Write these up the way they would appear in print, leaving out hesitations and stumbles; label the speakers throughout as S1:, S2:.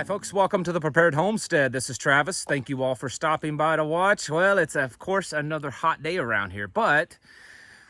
S1: Hi folks, welcome to the Prepared Homestead. This is Travis. Thank you all for stopping by to watch. Well, it's of course another hot day around here, but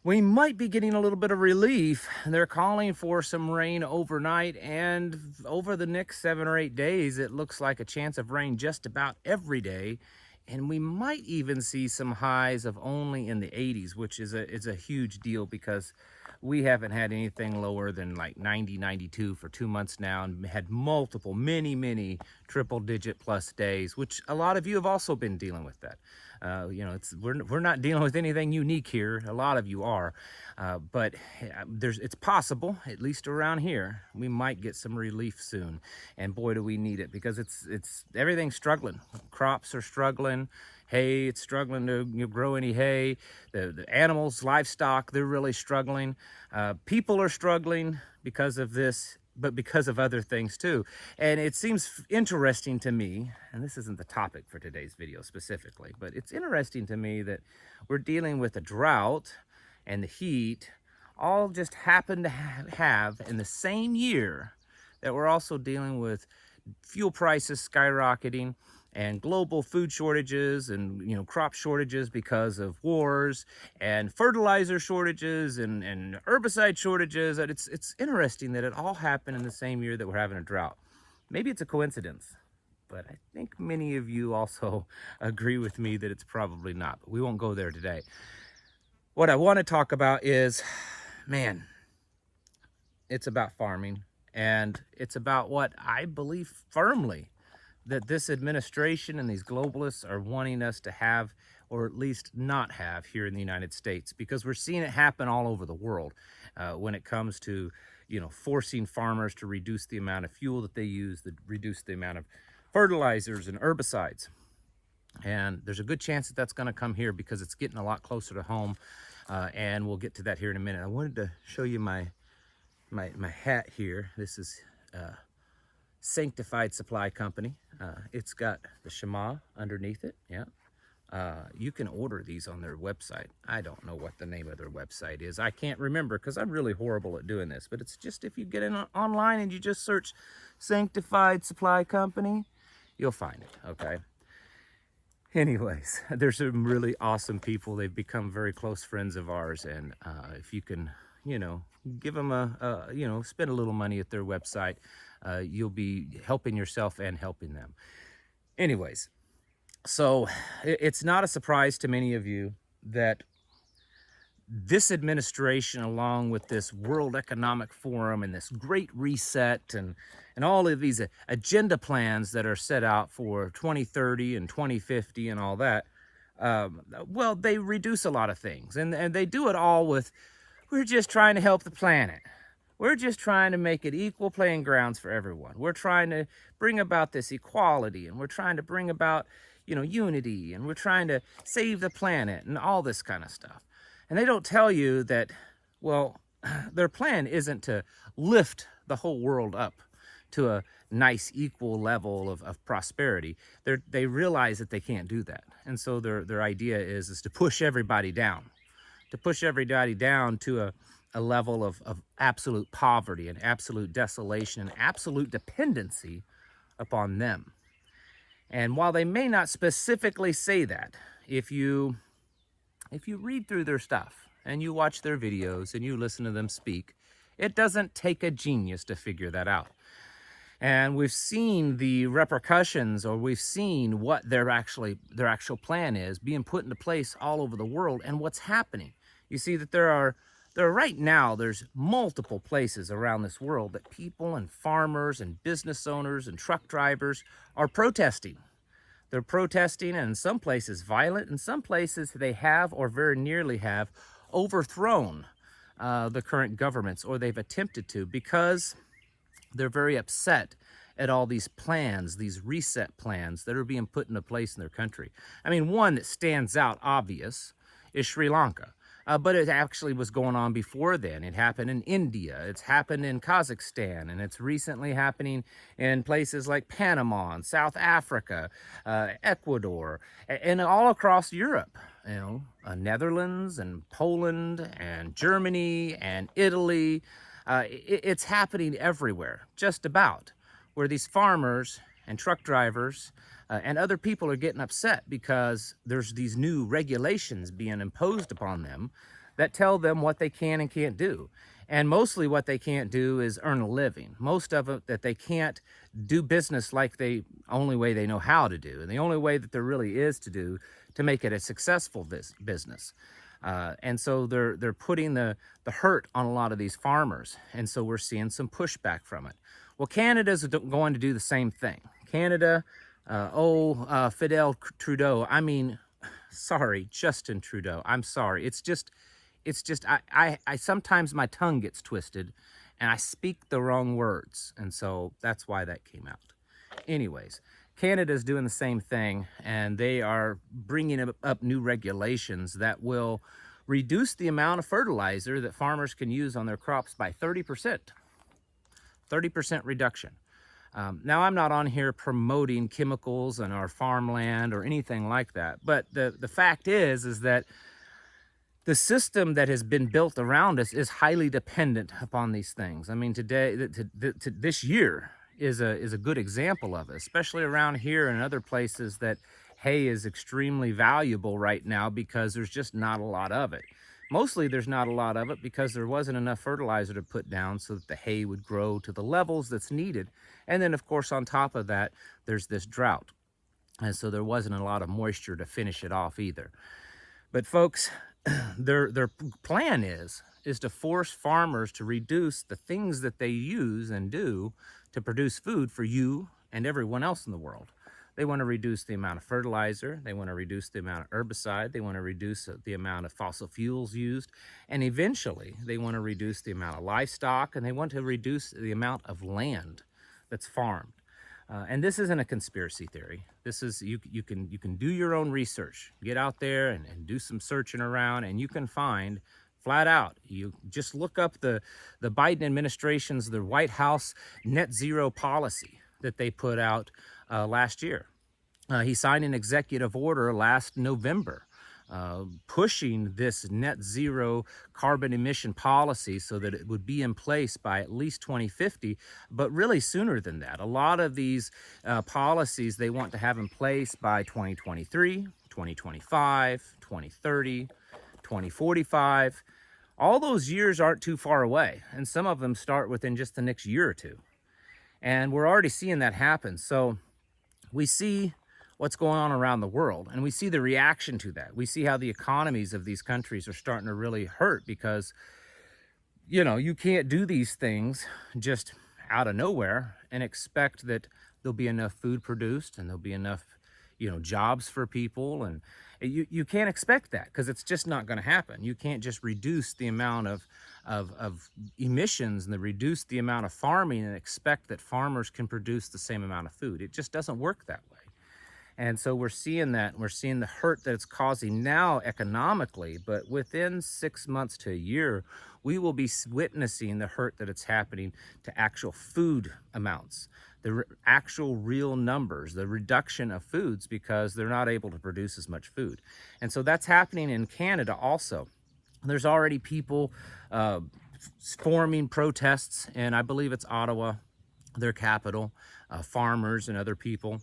S1: we might be getting a little bit of relief. They're calling for some rain overnight, and over the next 7 or 8 days, it looks like a chance of rain just about every day. And we might even see some highs of only in the 80s, which is a huge deal because we haven't had anything lower than like 90, 92 for 2 months now, and had multiple, many triple-digit plus days, which a lot of you have also been dealing with that. You know, we're not dealing with anything unique here. A lot of you are, but it's possible, at least around here, we might get some relief soon. And boy, do we need it, because everything's struggling. Crops are struggling. Hay, it's struggling to grow any hay. The animals, livestock, they're really struggling. People are struggling because of this, but because of other things too. And it seems interesting to me, and this isn't the topic for today's video specifically, but it's interesting to me that we're dealing with a drought and the heat all just happen to have in the same year that we're also dealing with fuel prices skyrocketing and global food shortages and crop shortages because of wars, and fertilizer shortages and herbicide shortages. And it's interesting that it all happened in the same year that we're having a drought. Maybe it's a coincidence, but I think many of you also agree with me that it's probably not. But we won't go there today. What I want to talk about is, man, it's about farming, and it's about what I believe firmly that this administration and these globalists are wanting us to have, or at least not have, here in the United States, because we're seeing it happen all over the world when it comes to, forcing farmers to reduce the amount of fuel that they use, reduce the amount of fertilizers and herbicides. And there's a good chance that that's going to come here because it's getting a lot closer to home, and we'll get to that here in a minute. I wanted to show you my hat here. This is Sanctified Supply Company. It's got the Shema underneath it. Yeah. You can order these on their website. I don't know what the name of their website is. I can't remember because I'm really horrible at doing this, but it's just, if you get in online and you just search Sanctified Supply Company, you'll find it. Okay. Anyways, there's some really awesome people. They've become very close friends of ours, and if you can, give them spend a little money at their website, you'll be helping yourself and helping them. Anyways, so it's not a surprise to many of you that this administration, along with this World Economic Forum and this Great Reset and all of these agenda plans that are set out for 2030 and 2050 and all that, well, they reduce a lot of things. And they do it all with, we're just trying to help the planet. We're just trying to make it equal playing grounds for everyone. We're trying to bring about this equality, and we're trying to bring about, unity, and we're trying to save the planet and all this kind of stuff. And they don't tell you that, well, their plan isn't to lift the whole world up to a nice equal level of prosperity. They realize that they can't do that. And so their idea is to push everybody down, to a level of absolute poverty and absolute desolation and absolute dependency upon them. And while they may not specifically say that, if you read through their stuff and you watch their videos and you listen to them speak, it doesn't take a genius to figure that out. And we've seen the repercussions, or we've seen what their actual plan is being put into place all over the world, and what's happening. You see that right now, there's multiple places around this world that people and farmers and business owners and truck drivers are protesting. They're protesting, and in some places violent. In some places they have, or very nearly have, overthrown the current governments, or they've attempted to, because they're very upset at all these plans, these reset plans that are being put into place in their country. I mean, one that stands out obvious is Sri Lanka. But it actually was going on before then. It happened in India, it's happened in Kazakhstan, and it's recently happening in places like Panama and South Africa, Ecuador, and all across Europe. Netherlands and Poland and Germany and Italy. It's happening everywhere, just about, where these farmers and truck drivers and other people are getting upset because there's these new regulations being imposed upon them that tell them what they can and can't do. And mostly what they can't do is earn a living. Most of it that they can't do business like the only way they know how to do. And the only way that there really is to do to make it a successful business. And so they're putting the hurt on a lot of these farmers. And so we're seeing some pushback from it. Well, Canada's going to do the same thing. Canada, Fidel Trudeau, I mean, sorry, Justin Trudeau, I'm sorry. It's just, I sometimes my tongue gets twisted and I speak the wrong words. And so that's why that came out. Anyways, Canada's doing the same thing, and they are bringing up new regulations that will reduce the amount of fertilizer that farmers can use on their crops by 30%. 30% reduction. Now, I'm not on here promoting chemicals on our farmland or anything like that, but the fact is that the system that has been built around us is highly dependent upon these things. I mean, this year is a good example of it, especially around here and other places that hay is extremely valuable right now because there's just not a lot of it. Mostly there's not a lot of it because there wasn't enough fertilizer to put down so that the hay would grow to the levels that's needed. And then, of course, on top of that, there's this drought. And so there wasn't a lot of moisture to finish it off either. But folks, their plan is to force farmers to reduce the things that they use and do to produce food for you and everyone else in the world. They want to reduce the amount of fertilizer, they want to reduce the amount of herbicide, they want to reduce the amount of fossil fuels used, and eventually they want to reduce the amount of livestock, and they want to reduce the amount of land that's farmed. And this isn't a conspiracy theory. This is, you can do your own research. Get out there and do some searching around, and you can find flat out. You just look up the Biden administration's, the White House net zero policy that they put out last year. He signed an executive order last November pushing this net zero carbon emission policy so that it would be in place by at least 2050, but really sooner than that. A lot of these policies they want to have in place by 2023, 2025, 2030, 2045. All those years aren't too far away, and some of them start within just the next year or two. And we're already seeing that happen. So we see what's going on around the world, and we see the reaction to that. We see how the economies of these countries are starting to really hurt because, you know, you can't do these things just out of nowhere and expect that there'll be enough food produced and there'll be enough, you know, jobs for people. And you can't expect that because it's just not going to happen. You can't just reduce the amount of emissions and reduce the amount of farming and expect that farmers can produce the same amount of food. It just doesn't work that way. And so we're seeing that. We're seeing the hurt that it's causing now economically, but within 6 months to a year, we will be witnessing the hurt that it's happening to actual food amounts, the actual real numbers, the reduction of foods because they're not able to produce as much food. And so that's happening in Canada also. There's already people forming protests, and I believe it's Ottawa, their capital, farmers and other people.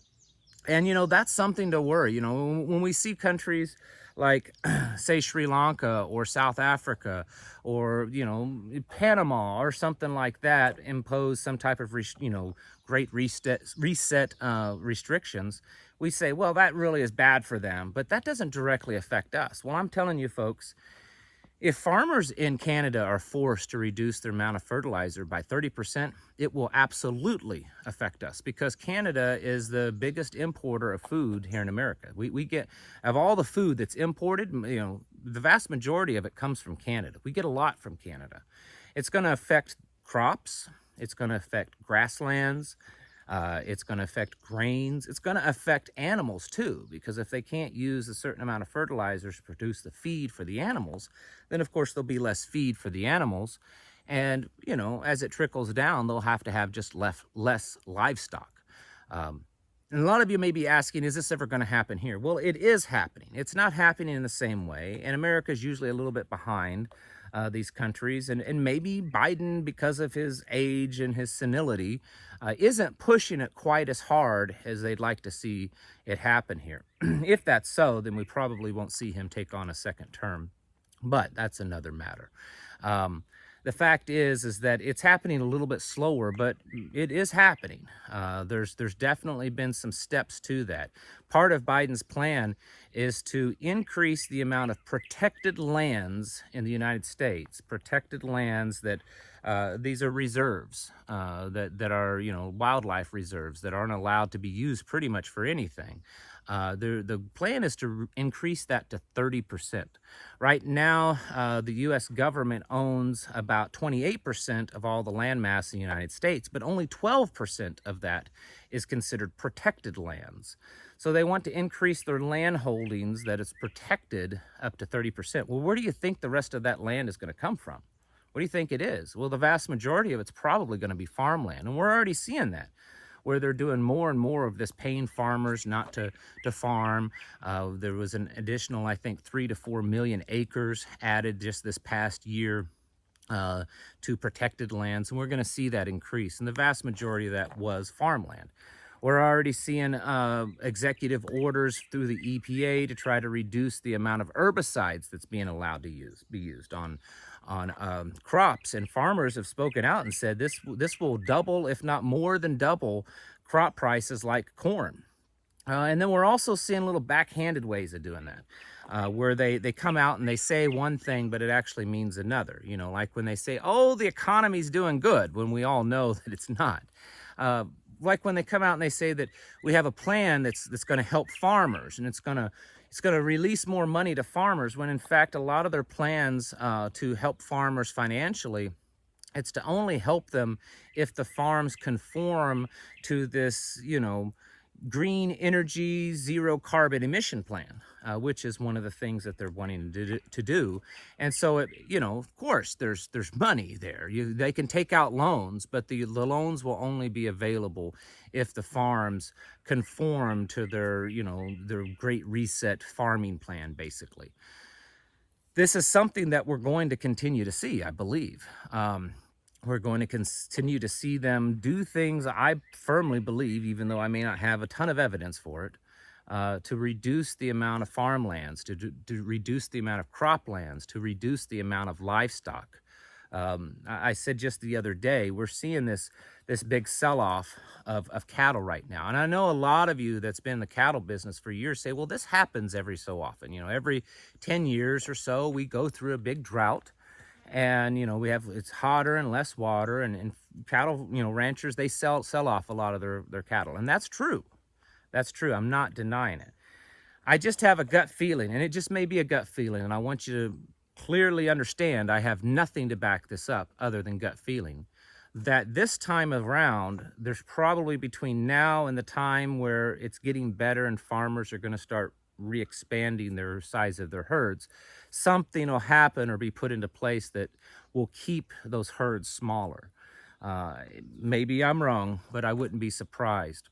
S1: And, you know, that's something to worry. You know, when we see countries like, say, Sri Lanka or South Africa or, you know, Panama or something like that impose some type of, great reset restrictions, we say, well, that really is bad for them. But that doesn't directly affect us. Well, I'm telling you, folks, if farmers in Canada are forced to reduce their amount of fertilizer by 30%, it will absolutely affect us because Canada is the biggest importer of food here in America. We get, of all the food that's imported, you know, the vast majority of it comes from Canada. We get a lot from Canada. It's going to affect crops. It's going to affect grasslands. It's going to affect grains. It's going to affect animals too, because if they can't use a certain amount of fertilizers to produce the feed for the animals, then of course there'll be less feed for the animals. And, you know, as it trickles down, they'll have to have just less livestock. And a lot of you may be asking, is this ever going to happen here? Well, it is happening. It's not happening in the same way. And America is usually a little bit behind these countries. And maybe Biden, because of his age and his senility, isn't pushing it quite as hard as they'd like to see it happen here. If that's so, then we probably won't see him take on a second term. But that's another matter. The fact is that it's happening a little bit slower, but it is happening. There's definitely been some steps to that. Part of Biden's plan is to increase the amount of protected lands in the United States. Protected lands that these are reserves that are, you know, wildlife reserves that aren't allowed to be used pretty much for anything. The plan is to increase that to 30%. Right now, the U.S. government owns about 28% of all the land mass in the United States, but only 12% of that is considered protected lands. So they want to increase their land holdings that is protected up to 30%. Well, where do you think the rest of that land is going to come from? What do you think it is? Well, the vast majority of it's probably going to be farmland, and we're already seeing that, where they're doing more and more of this, paying farmers not to farm. There was an additional, I think, 3 to 4 million acres added just this past year to protected lands, and we're going to see that increase. And the vast majority of that was farmland. We're already seeing executive orders through the EPA to try to reduce the amount of herbicides that's being allowed to be used on crops, and farmers have spoken out and said this will double, if not more than double, crop prices like corn. And then we're also seeing little backhanded ways of doing that, where they come out and they say one thing, but it actually means another. You know, like when they say, "Oh, the economy's doing good," when we all know that it's not. Like when they come out and they say that we have a plan that's going to help farmers, and it's going to release more money to farmers, when in fact a lot of their plans to help farmers financially, it's to only help them if the farms conform to this, you know, green energy, zero carbon emission plan, which is one of the things that they're wanting to do. And so, you know, of course, there's money there. They can take out loans, but the loans will only be available if the farms conform to their, you know, their Great Reset farming plan, basically. This is something that we're going to continue to see, I believe. We're going to continue to see them do things, I firmly believe, even though I may not have a ton of evidence for it, to reduce the amount of farmlands, to reduce the amount of croplands, to reduce the amount of livestock. I said just the other day, we're seeing this big sell-off of cattle right now. And I know a lot of you that's been in the cattle business for years say, well, this happens every so often. You know, every 10 years or so, we go through a big drought. And, you know, it's hotter and less water, and cattle, you know, ranchers, they sell off a lot of their cattle. And that's true. That's true. I'm not denying it. I just have a gut feeling, and it just may be a gut feeling, and I want you to clearly understand I have nothing to back this up other than gut feeling, that this time around, there's probably between now and the time where it's getting better and farmers are going to start re-expanding their size of their herds, something will happen or be put into place that will keep those herds smaller. Maybe I'm wrong, but I wouldn't be surprised.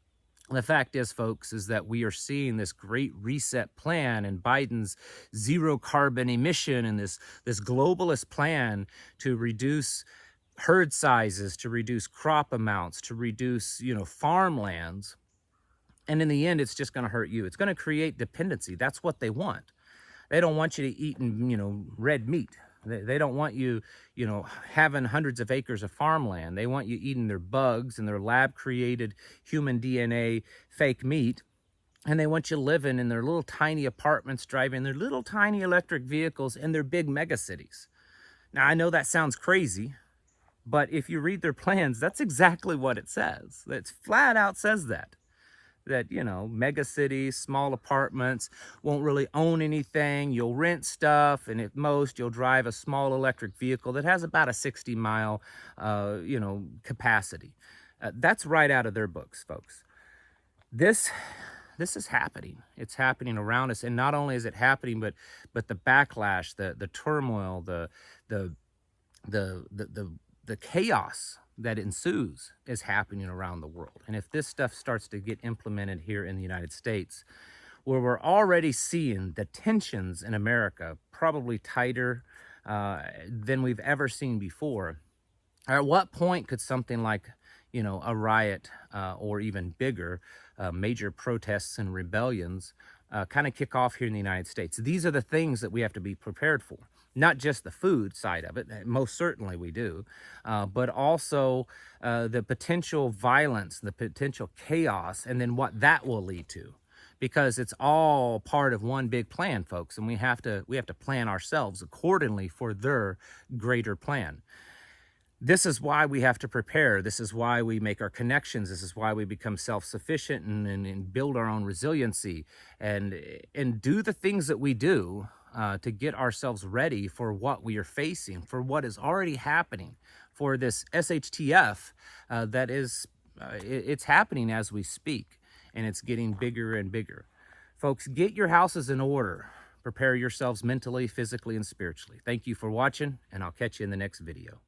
S1: The fact is, folks, is that we are seeing this Great Reset plan and Biden's zero carbon emission and this globalist plan to reduce herd sizes, to reduce crop amounts, to reduce, you know, farmlands. And in the end, it's just going to hurt you. It's going to create dependency. That's what they want. They don't want you to eat, you know, red meat. They don't want you, you know, having hundreds of acres of farmland. They want you eating their bugs and their lab-created human DNA fake meat. And they want you living in their little tiny apartments, driving their little tiny electric vehicles in their big mega cities. Now, I know that sounds crazy, but if you read their plans, that's exactly what it says. It's flat out says that, you know, mega cities, small apartments, won't really own anything. You'll rent stuff, and at most you'll drive a small electric vehicle that has about a 60-mile, you know, capacity. That's right out of their books, folks. This is happening. It's happening around us, and not only is it happening, but the backlash, the turmoil, the chaos that ensues is happening around the world. And if this stuff starts to get implemented here in the United States, where we're already seeing the tensions in America probably tighter than we've ever seen before. At what point could something like, a riot or even bigger, major protests and rebellions kind of kick off here in the United States? These are the things that we have to be prepared for. Not just the food side of it, most certainly we do, but also the potential violence, the potential chaos, and then what that will lead to. Because it's all part of one big plan, folks, and we have to plan ourselves accordingly for their greater plan. This is why we have to prepare. This is why we make our connections. This is why we become self-sufficient and build our own resiliency and do the things that we do to get ourselves ready for what we are facing, for what is already happening, for this SHTF that is, it's happening as we speak, and it's getting bigger and bigger. Folks, get your houses in order. Prepare yourselves mentally, physically, and spiritually. Thank you for watching, and I'll catch you in the next video.